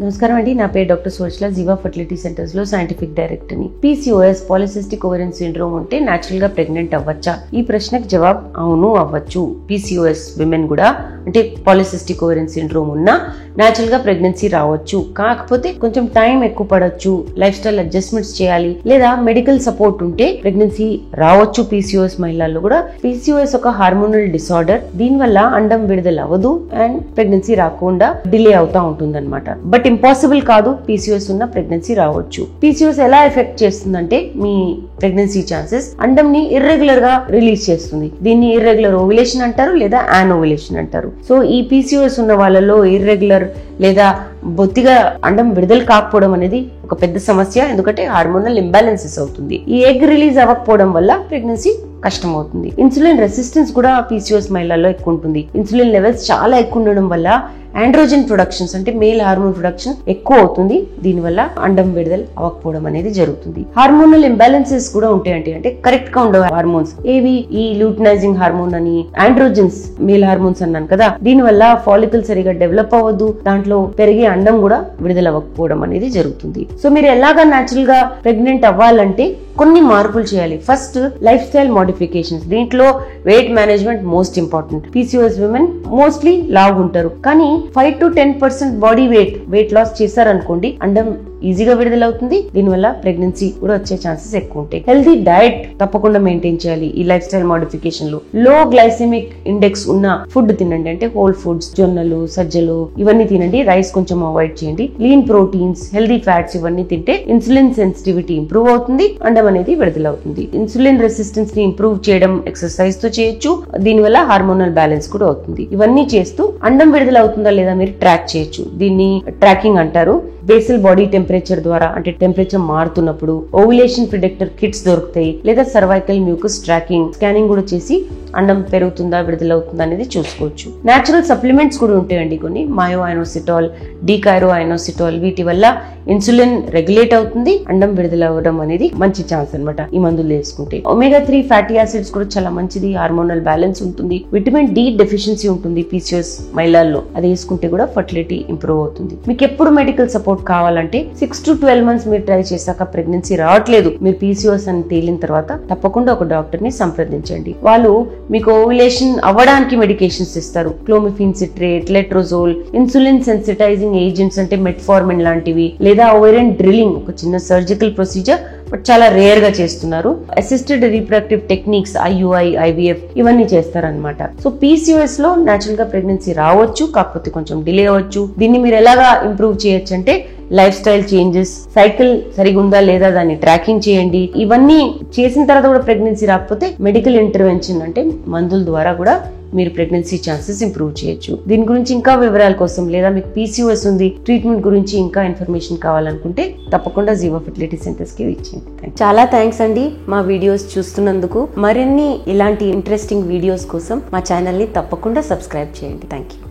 నమస్కారం అండి, నా పేరు డాక్టర్ సోచల, జీవా ఫర్టిలిటీ సెంటర్స్ లో సైంటిఫిక్ డైరెక్టర్ ని. PCOS పాలిసిస్టిక్ ఓవరియన్ సిండ్రోమ్ ఉంటే న్యాచురల్ గా ప్రెగ్నెంట్ అవ్వచ్చా? ఈ ప్రశ్నకు జవాబు అవును, అవ్వచ్చు. PCOS విమెన్ కూడా అంటే పాలిసిస్టిక్ ఓవరియన్ సిండ్రోమ్ ఉన్నా న్యాచురల్ గా ప్రెగ్నెన్సీ రావచ్చు. కాకపోతే కొంచెం టైం ఎక్కువ పడవచ్చు, లైఫ్ స్టైల్ అడ్జస్ట్మెంట్స్ చేయాలి, లేదా మెడికల్ సపోర్ట్ ఉంటే ప్రెగ్నెన్సీ రావచ్చు. PCOS మహిళల్లో కూడా. PCOS ఒక హార్మోనల్ డిసార్డర్, దీనివల్ల అండం విడుదల అవ్వదు అండ్ ప్రెగ్నెన్సీ రాకుండా డిలే అవుతా ఉంటుంది అనమాట. బట్ ఇంపాసిబుల్ కాదు, PCOS ఉన్న ప్రెగ్నెన్సీ రావచ్చు. PCOS ఎలా ఎఫెక్ట్ చేస్తుందంటే మీ ప్రెగ్నెన్సీ ఛాన్సెస్, అండంని ఇర్రెగ్యులర్ గా రిలీజ్ చేస్తుంది. దీన్ని ఇర్రెగ్యులర్ ఓవ్యులేషన్ అంటారు లేదా యానోవ్యులేషన్ అంటారు. సో ఈ PCOS ఉన్న వాళ్ళలో ఇర్రెగ్యులర్ లేదా బొత్తిగా అండం విడుదల కాకపోవడం అనేది ఒక పెద్ద సమస్య, ఎందుకంటే హార్మోనల్ ఇంబ్యాలెన్సెస్ అవుతుంది. ఈ ఎగ్ రిలీజ్ అవ్వకపోవడం వల్ల ప్రెగ్నెన్సీ కష్టం అవుతుంది. ఇన్సులిన్ రెసిస్టెన్స్ కూడా PCOS మహిళల్లో ఎక్కువ ఉంటుంది. ఇన్సులిన్ లెవెల్స్ చాలా ఎక్కువ ఉండడం వల్ల ఆండ్రోజన్ ప్రొడక్షన్స్ అంటే మేల్ హార్మోన్ ప్రొడక్షన్ ఎక్కువ అవుతుంది. దీనివల్ల అండం విడుదల అవ్వకపోవడం అనేది జరుగుతుంది. హార్మోనల్ ఇంబ్యాలెన్సెస్ కూడా ఉంటాయండి, అంటే కరెక్ట్ గా ఉండవు హార్మోన్స్. ఏవి? ఈ లూటినైజింగ్ హార్మోన్ అని, ఆండ్రోజన్స్ మేల్ హార్మోన్స్ అన్నాను కదా, దీనివల్ల ఫాలికల్ సరిగా డెవలప్ అవ్వదు, దాంట్లో పెరిగే అండం కూడా విడుదల అవ్వకపోవడం అనేది జరుగుతుంది. సో మీరు ఎలాగా న్యాచురల్ గా ప్రెగ్నెంట్ అవ్వాలంటే కొన్ని మార్పులు చేయాలి. First lifestyle modifications. దీంట్లో weight management most important. PCOS women mostly లావు ఉంటారు, కానీ 5 to 10% బాడీ వెయిట్ లాస్ చేశారనుకోండి, అండం ఈజీగా విడుదలవుతుంది. దీనివల్ల ప్రెగ్నెన్సీ కూడా వచ్చే ఛాన్సెస్ ఎక్కువ ఉంటాయి. హెల్తీ డయట్ తప్పకుండా మెయింటైన్ చేయాలి. ఈ లైఫ్ స్టైల్ మోడిఫికేషన్ లో లో గ్లైసెమిక్ ఇండెక్స్ ఉన్న ఫుడ్ తినండి, అంటే హోల్ ఫుడ్స్, జొన్నలు, సజ్జలు ఇవన్నీ తినండి. రైస్ కొంచెం అవాయిడ్ చేయండి. లీన్ ప్రోటీన్స్, హెల్దీ ఫ్యాట్స్ ఇవన్నీ తింటే ఇన్సులిన్ సెన్సిటివిటీ ఇంప్రూవ్ అవుతుంది, అండం అనేది విడుదలవుతుంది. ఇన్సులిన్ రెసిస్టెన్స్ ని ఇంప్రూవ్ చేయడం ఎక్సర్సైజ్ తో చేయొచ్చు. దీనివల్ల హార్మోనల్ బ్యాలెన్స్ కూడా అవుతుంది. ఇవన్నీ చేస్తూ అండం విడుదల అవుతుందా లేదా మీరు ట్రాక్ చేయొచ్చు. దీన్ని ట్రాకింగ్ అంటారు. బేసల్ బాడీ టెంపరేచర్ ద్వారా, అంటే టెంపరేచర్ మారుతున్నప్పుడు ఓవ్యులేషన్ ప్రిడిక్టర్ కిట్స్ దొరుకుతాయి, లేదా సర్వైకల్ మ్యూకస్ ట్రాకింగ్ స్కానింగ్ కూడా చేసి అండం పెరుగుతుందా విడుదలవుతుందా అనేది చూసుకోవచ్చు. నేచురల్ సప్లిమెంట్స్ కూడా ఉంటాయండి కొన్ని, మాయో ఐనోసిటాల్, డీకైరో ఐనోసిటాల్. వీటి వల్ల ఇన్సులిన్ రెగ్యులేట్ అవుతుంది, అండం విడుదల అవ్వడం అనేది మంచి ఛాన్స్ అనమాట ఈ మందులు వేసుకుంటే. omega-3 ఫ్యాటీ యాసిడ్స్ కూడా చాలా మంచిది, హార్మోనల్ బ్యాలెన్స్ ఉంటుంది. విటమిన్ D డెఫిషియన్సీ ఉంటుంది PCOS మహిళల్లో, అది వేసుకుంటే కూడా ఫర్టిలిటీ ఇంప్రూవ్ అవుతుంది. మీకు ఎప్పుడు మెడికల్ సపోర్ట్ కావాలంటే 6 to 12 months మీరు ట్రై చేశాక ప్రెగ్నెన్సీ రావట్లేదు, మీరు PCOS అని తేలిన తర్వాత తప్పకుండా ఒక డాక్టర్ ని సంప్రదించండి. వాళ్ళు మీకు ఓవ్యులేషన్ అవ్వడానికి మెడికేషన్స్ ఇస్తారు. క్లోమిఫిన్ సిట్రేట్, లెట్రోజోల్, ఇన్సులిన్ సెన్సిటైజింగ్ ఏజెంట్స్ అంటే మెట్ఫార్మిన్ లాంటివి, లేదా ఓవరియన్ డ్రిల్లింగ్, ఒక చిన్న సర్జికల్ ప్రొసీజర్, బట్ చాలా రేర్ గా చేస్తున్నారు. Assisted reproductive techniques IUI, IVF ఇవన్నీ చేస్తారనమాట. సో PCOS లో న్యాచురల్ గా ప్రెగ్నెన్సీ రావచ్చు, కాకపోతే కొంచెం డిలే అవ్వచ్చు. దీన్ని మీరు ఎలాగా ఇంప్రూవ్ చేయొచ్చు అంటే లైఫ్ స్టైల్ చేంజెస్, సైకిల్ సరిగా ఉందా లేదా దాన్ని ట్రాకింగ్ చేయండి. ఇవన్నీ చేసిన తర్వాత కూడా ప్రెగ్నెన్సీ రాకపోతే మెడికల్ ఇంటర్వెన్షన్ అంటే మందుల ద్వారా కూడా మీరు ప్రెగ్నెన్సీ ఛాన్సెస్ ఇంప్రూవ్ చేయొచ్చు. దీని గురించి ఇంకా వివరాల కోసం, లేదా మీకు PCOS ఉంది, ట్రీట్మెంట్ గురించి ఇంకా ఇన్ఫర్మేషన్ కావాలనుకుంటే తప్పకుండా జీవా ఫర్టిలిటీ సెంటర్స్ కి ఇచ్చేయండి. చాలా థ్యాంక్స్ అండి మా వీడియోస్ చూస్తున్నందుకు. మరిన్ని ఇలాంటి ఇంట్రెస్టింగ్ వీడియోస్ కోసం మా ఛానల్ ని తప్పకుండా సబ్స్క్రైబ్ చేయండి. Thank you.